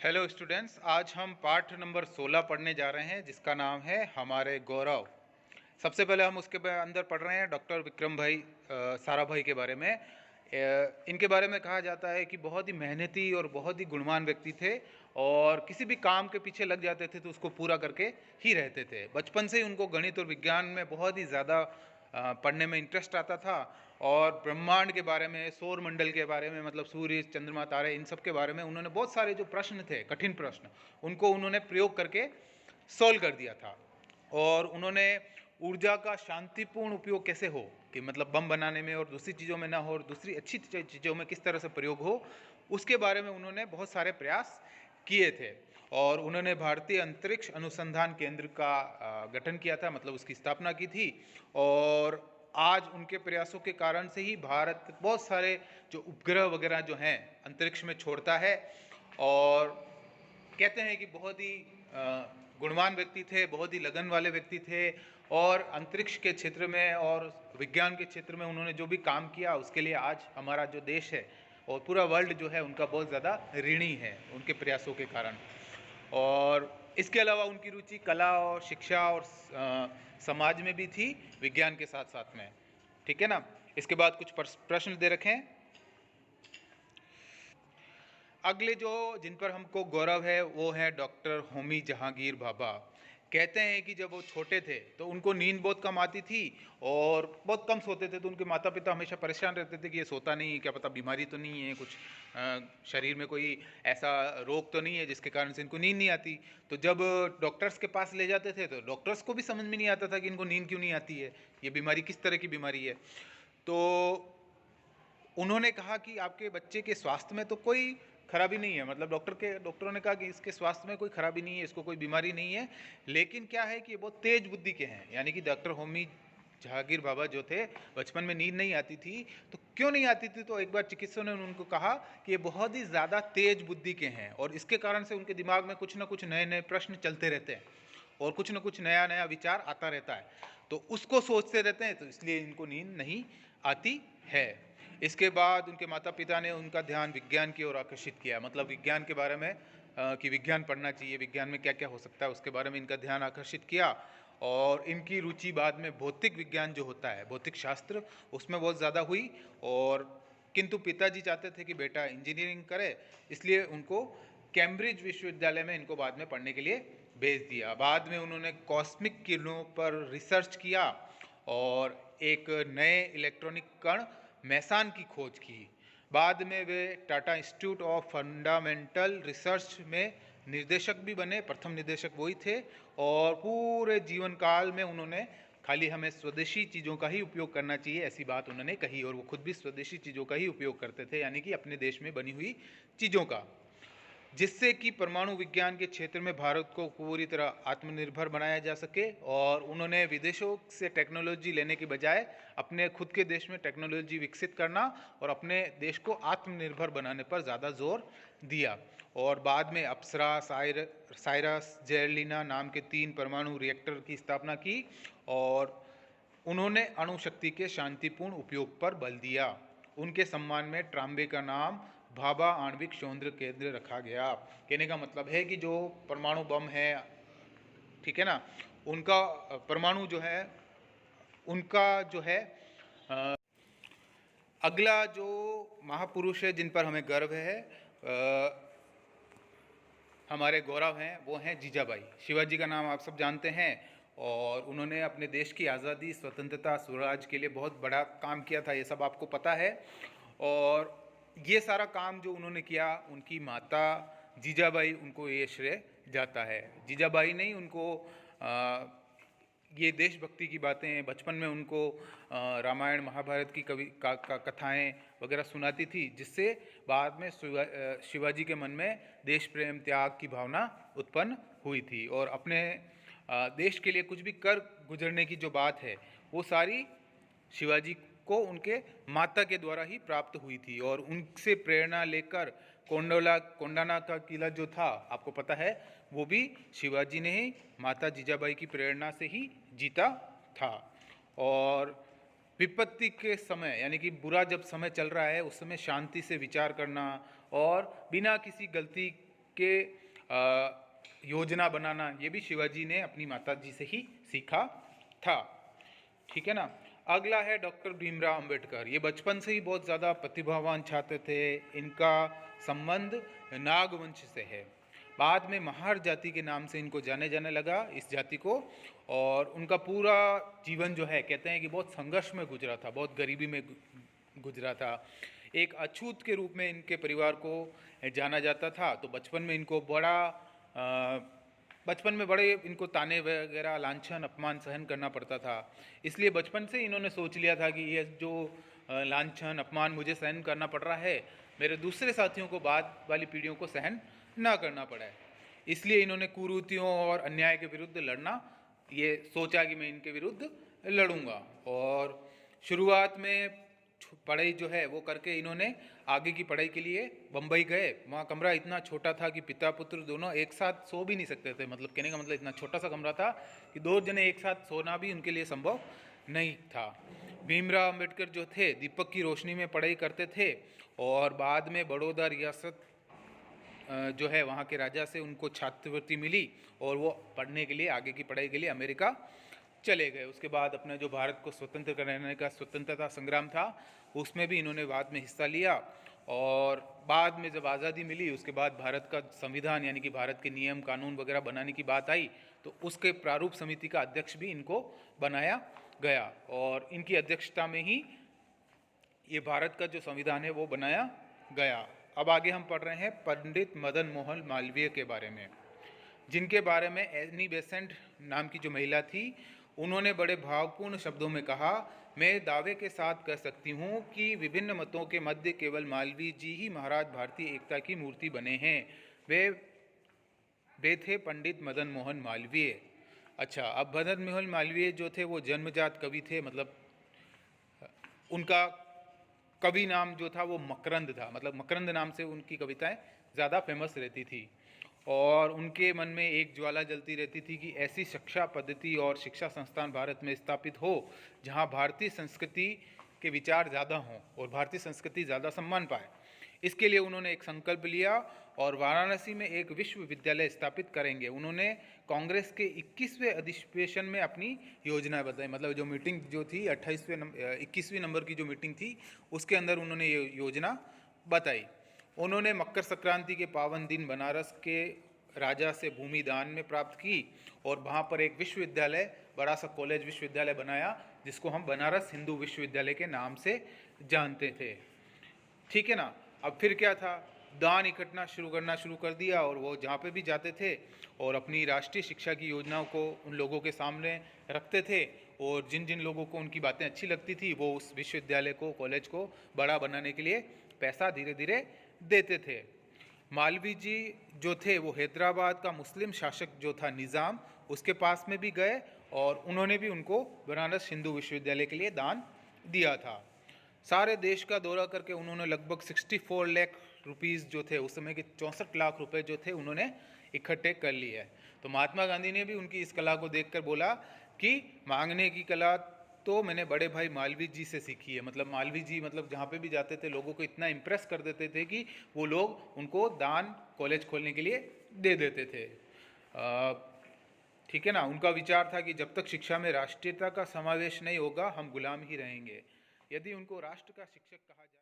Hello students, आज हम पाठ नंबर 16 पढ़ने जा रहे हैं जिसका नाम है हमारे गौरव। सबसे पहले हम उसके अंदर पढ़ रहे हैं डॉक्टर विक्रम भाई साराभाई के बारे में। इनके बारे में कहा जाता है कि बहुत ही मेहनती और बहुत ही गुणवान व्यक्ति थे और किसी भी काम के पीछे लग जाते थे तो उसको पूरा करके ही रहते थे। बचपन से ही उनको गणित और विज्ञान में बहुत ही ज़्यादा पढ़ने में इंटरेस्ट आता था और ब्रह्मांड के बारे में, सौर मंडल के बारे में, मतलब सूर्य, चंद्रमा, तारे, इन सब के बारे में उन्होंने बहुत सारे जो प्रश्न थे, कठिन प्रश्न, उनको उन्होंने प्रयोग करके सॉल्व कर दिया था। और उन्होंने ऊर्जा का शांतिपूर्ण उपयोग कैसे हो, कि मतलब बम बनाने में और दूसरी चीज़ों में ना हो और दूसरी अच्छी चीज़ों में किस तरह से प्रयोग हो, उसके बारे में उन्होंने बहुत सारे प्रयास किए थे। और उन्होंने भारतीय अंतरिक्ष अनुसंधान केंद्र का गठन किया था, मतलब उसकी स्थापना की थी। और आज उनके प्रयासों के कारण से ही भारत बहुत सारे जो उपग्रह वगैरह जो हैं अंतरिक्ष में छोड़ता है। और कहते हैं कि बहुत ही गुणवान व्यक्ति थे, बहुत ही लगन वाले व्यक्ति थे और अंतरिक्ष के क्षेत्र में और विज्ञान के क्षेत्र में उन्होंने जो भी काम किया उसके लिए आज हमारा जो देश है और पूरा वर्ल्ड जो है उनका बहुत ज़्यादा ऋणी है उनके प्रयासों के कारण। और इसके अलावा उनकी रुचि कला और शिक्षा और समाज में भी थी, विज्ञान के साथ साथ में। ठीक है ना। इसके बाद कुछ प्रश्न दे रखे हैं। अगले जो जिन पर हमको गौरव है वो है डॉक्टर होमी जहांगीर भाभा। कहते हैं कि जब वो छोटे थे तो उनको नींद बहुत कम आती थी और बहुत कम सोते थे, तो उनके माता पिता हमेशा परेशान रहते थे कि ये सोता नहीं है, क्या पता बीमारी तो नहीं है, कुछ शरीर में कोई ऐसा रोग तो नहीं है जिसके कारण से इनको नींद नहीं आती। तो जब डॉक्टर्स के पास ले जाते थे तो डॉक्टर्स को भी समझ में नहीं आता था कि इनको नींद क्यों नहीं आती है, ये बीमारी किस तरह की बीमारी है। तो उन्होंने कहा कि आपके बच्चे के स्वास्थ्य में तो कोई खराबी नहीं है, मतलब डॉक्टरों ने कहा कि इसके स्वास्थ्य में कोई खराबी नहीं है, इसको कोई बीमारी नहीं है, लेकिन क्या है कि ये बहुत तेज बुद्धि के हैं। यानी कि डॉक्टर होमी जहांगीर बाबा जो थे, बचपन में नींद नहीं आती थी। तो क्यों नहीं आती थी, तो एक बार चिकित्सकों ने उनको कहा कि ये बहुत ही ज़्यादा तेज बुद्धि के हैं और इसके कारण से उनके दिमाग में कुछ ना कुछ नए नए प्रश्न चलते रहते हैं और कुछ ना कुछ नया नया विचार आता रहता है, तो उसको सोचते रहते हैं, तो इसलिए इनको नींद नहीं आती है। इसके बाद उनके माता पिता ने उनका ध्यान विज्ञान की ओर आकर्षित किया, मतलब विज्ञान के बारे में कि विज्ञान पढ़ना चाहिए, विज्ञान में क्या क्या हो सकता है उसके बारे में इनका ध्यान आकर्षित किया। और इनकी रुचि बाद में भौतिक विज्ञान जो होता है, भौतिक शास्त्र, उसमें बहुत ज़्यादा हुई। और किंतु पिताजी चाहते थे कि बेटा इंजीनियरिंग करे, इसलिए उनको कैम्ब्रिज विश्वविद्यालय में इनको बाद में पढ़ने के लिए भेज दिया। बाद में उन्होंने कॉस्मिक किरणों पर रिसर्च किया और एक नए इलेक्ट्रॉनिक कण मैसान की खोज की। बाद में वे Tata institute of fundamental research में निर्देशक भी बने, प्रथम निर्देशक वही थे। और पूरे जीवन काल में उन्होंने खाली हमें स्वदेशी चीज़ों का ही उपयोग करना चाहिए ऐसी बात उन्होंने कही, और वो खुद भी स्वदेशी चीज़ों का ही उपयोग करते थे, यानी कि अपने देश में बनी हुई चीज़ों का, जिससे कि परमाणु विज्ञान के क्षेत्र में भारत को पूरी तरह आत्मनिर्भर बनाया जा सके। और उन्होंने विदेशों से टेक्नोलॉजी लेने के बजाय अपने खुद के देश में टेक्नोलॉजी विकसित करना और अपने देश को आत्मनिर्भर बनाने पर ज़्यादा जोर दिया। और बाद में अप्सरा, साइरस, जेरलिना नाम के 3 परमाणु रिएक्टर की स्थापना की और उन्होंने अणु शक्ति के शांतिपूर्ण उपयोग पर बल दिया। उनके सम्मान में ट्राम्बे का नाम भाभा आणविक शोध केंद्र रखा गया। कहने का मतलब है कि जो परमाणु बम है, ठीक है ना, उनका परमाणु जो है, उनका जो है अगला जो महापुरुष है जिन पर हमें गर्व है, हमारे गौरव हैं, वो हैं जीजाबाई। शिवाजी का नाम आप सब जानते हैं और उन्होंने अपने देश की आज़ादी, स्वतंत्रता, स्वराज के लिए बहुत बड़ा काम किया था, ये सब आपको पता है। और ये सारा काम जो उन्होंने किया, उनकी माता जीजाबाई, उनको ये श्रेय जाता है। जीजाबाई ने ही उनको ये देशभक्ति की बातें बचपन में उनको रामायण महाभारत की कथाएं वगैरह सुनाती थी, जिससे बाद में शिवाजी के मन में देश प्रेम, त्याग की भावना उत्पन्न हुई थी। और अपने देश के लिए कुछ भी कर गुजरने की जो बात है, वो सारी शिवाजी को उनके माता के द्वारा ही प्राप्त हुई थी। और उनसे प्रेरणा लेकर कोंडाना का किला जो था, आपको पता है, वो भी शिवाजी ने ही माता जीजाबाई की प्रेरणा से ही जीता था। और विपत्ति के समय, यानी कि बुरा जब समय चल रहा है, उस समय शांति से विचार करना और बिना किसी गलती के योजना बनाना, ये भी शिवाजी ने अपनी माता जी से ही सीखा था। ठीक है ना। अगला है डॉक्टर भीमराव अंबेडकर। ये बचपन से ही बहुत ज़्यादा प्रतिभावान छात्र थे। इनका संबंध नागवंश से है। बाद में महार जाति के नाम से इनको जाने जाने लगा, इस जाति को। और उनका पूरा जीवन जो है, कहते हैं कि बहुत संघर्ष में गुजरा था, बहुत गरीबी में गुजरा था। एक अछूत के रूप में इनके परिवार को जाना जाता था। तो बचपन में बड़े इनको ताने वगैरह, लांछन, अपमान सहन करना पड़ता था। इसलिए बचपन से इन्होंने सोच लिया था कि ये जो लांछन, अपमान मुझे सहन करना पड़ रहा है, मेरे दूसरे साथियों को, बाद वाली पीढ़ियों को सहन ना करना पड़े। इसलिए इन्होंने कुरीतियों और अन्याय के विरुद्ध लड़ना, ये सोचा कि मैं इनके विरुद्ध लड़ूंगा। और शुरुआत में पढ़ाई जो है वो करके इन्होंने आगे की पढ़ाई के लिए बम्बई गए। वहाँ कमरा इतना छोटा था कि पिता पुत्र दोनों एक साथ सो भी नहीं सकते थे। मतलब कहने का मतलब इतना छोटा सा कमरा था कि 2 जने एक साथ सोना भी उनके लिए संभव नहीं था। भीमराव अंबेडकर जो थे, दीपक की रोशनी में पढ़ाई करते थे। और बाद में बड़ौदा रियासत जो है, वहाँ के राजा से उनको छात्रवृत्ति मिली और वो पढ़ने के लिए, आगे की पढ़ाई के लिए अमेरिका चले गए। उसके बाद अपना जो भारत को स्वतंत्र कराने का स्वतंत्रता संग्राम था, उसमें भी इन्होंने बाद में हिस्सा लिया। और बाद में जब आज़ादी मिली, उसके बाद भारत का संविधान, यानी कि भारत के नियम कानून वगैरह बनाने की बात आई, तो उसके प्रारूप समिति का अध्यक्ष भी इनको बनाया गया। और इनकी अध्यक्षता में ही ये भारत का जो संविधान है वो बनाया गया। अब आगे हम पढ़ रहे हैं पंडित मदन मोहन मालवीय के बारे में, जिनके बारे में एनी बेसेंट नाम की जो महिला थी, उन्होंने बड़े भावपूर्ण शब्दों में कहा, मैं दावे के साथ कह सकती हूँ कि विभिन्न मतों के मध्य केवल मालवीय जी ही महाराज भारतीय एकता की मूर्ति बने हैं। वे थे पंडित मदन मोहन मालवीय। अच्छा, अब मदन मोहन मालवीय जो थे वो जन्मजात कवि थे। मतलब उनका कवि नाम जो था वो मकरंद था। मतलब मकरंद नाम से उनकी कविताएं ज़्यादा फेमस रहती थी। और उनके मन में एक ज्वाला जलती रहती थी कि ऐसी शिक्षा पद्धति और शिक्षा संस्थान भारत में स्थापित हो जहां भारतीय संस्कृति के विचार ज़्यादा हों और भारतीय संस्कृति ज़्यादा सम्मान पाए। इसके लिए उन्होंने एक संकल्प लिया और वाराणसी में एक विश्वविद्यालय स्थापित करेंगे। उन्होंने कांग्रेस के 21वें अधिवेशन में अपनी योजनाएं बताई। मतलब जो मीटिंग जो थी 21वीं नंबर की जो मीटिंग थी, उसके अंदर उन्होंने ये योजना बताई। उन्होंने मकर संक्रांति के पावन दिन बनारस के राजा से भूमि दान में प्राप्त की और वहाँ पर एक विश्वविद्यालय, बड़ा सा कॉलेज विश्वविद्यालय बनाया, जिसको हम बनारस हिंदू विश्वविद्यालय के नाम से जानते थे। ठीक है ना। अब फिर क्या था, दान इकट्ठा करना शुरू कर दिया और वो जहाँ पे भी जाते थे और अपनी राष्ट्रीय शिक्षा की योजनाओं को उन लोगों के सामने रखते थे। और जिन जिन लोगों को उनकी बातें अच्छी लगती थी, वो उस विश्वविद्यालय को, कॉलेज को बड़ा बनाने के लिए पैसा धीरे धीरे देते थे। मालवीय जी जो थे वो हैदराबाद का मुस्लिम शासक जो था निज़ाम, उसके पास में भी गए और उन्होंने भी उनको बनारस हिंदू विश्वविद्यालय के लिए दान दिया था। सारे देश का दौरा करके उन्होंने लगभग 64 लाख रुपीज़ जो थे, उस समय के 64 लाख रुपए जो थे, उन्होंने इकट्ठे कर लिए है। तो महात्मा गांधी ने भी उनकी इस कला को देखकर बोला कि मांगने की कला तो मैंने बड़े भाई मालवीय जी से सीखी है। मतलब मालवीय जी मतलब जहाँ पे भी जाते थे लोगों को इतना इम्प्रेस कर देते थे कि वो लोग उनको दान कॉलेज खोलने के लिए दे देते थे। ठीक है ना। उनका विचार था कि जब तक शिक्षा में राष्ट्रीयता का समावेश नहीं होगा, हम गुलाम ही रहेंगे। यदि उनको राष्ट्र का शिक्षक कहा जाए